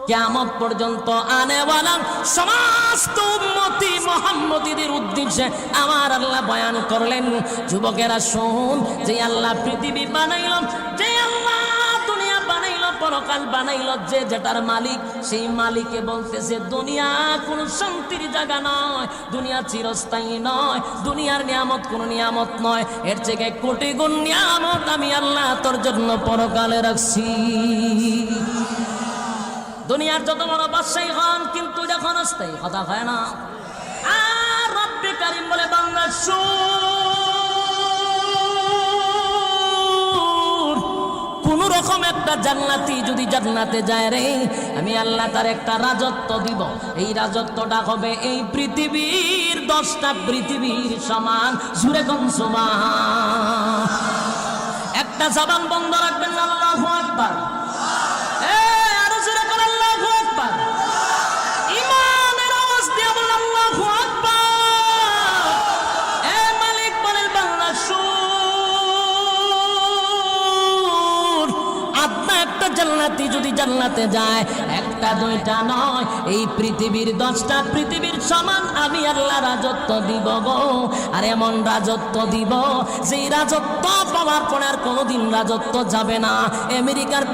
কিয়ামত পর্যন্ত আনেওয়ালা সমস্ত উম্মতি মুহাম্মদীদের উদ্দেশ্যে আমার আল্লাহ বয়ান করলেন, যুবকেরা শুন, যে আল্লাহ পৃথিবী বানাইল, যে আল্লাহ দুনিয়া বানাইল, পরকাল বানাইল, যে যেটার মালিক, সেই মালিকে বলতেছে দুনিয়া কোনো শান্তির জায়গা নয়, দুনিয়া চিরস্থায়ী নয়, দুনিয়ার নিয়ামত কোনো নিয়ামত নয়, এর থেকে কোটি গুণ নিয়ামত আমি আল্লাহ তোর জন্য পরকালে রাখছি। দুনিয়ার যত বড় বাদশাহী হন, কিন্তু এটা ক্ষণস্থায়ী, কথা হয় না। আর রব্বে কারীম বলে, বান্দা শুন, কোন রকম একটা জান্নাতি যদি জান্নাতে যায় রে, আমি আল্লাহ তার একটা রাজত্ব দিব। এই রাজত্বটা হবে এই পৃথিবীর 10টা পৃথিবীর সমান। জুরে কোন সুবহান। একটা জবান বন্ধ রাখবেন না, আল্লাহু আকবার। জান্নাতি যদি জান্নাতে যায়, একটা দুইটা নয়, এই পৃথিবীর 10টা পৃথিবীর সমান আমি আল্লাহ রাজত্ব দিব গো। আর এমন রাজত্ব দিব, যেই রাজত্ব পাওয়ার পরে আর কোনোদিন রাজত্ব যাবে না। আমেরিকার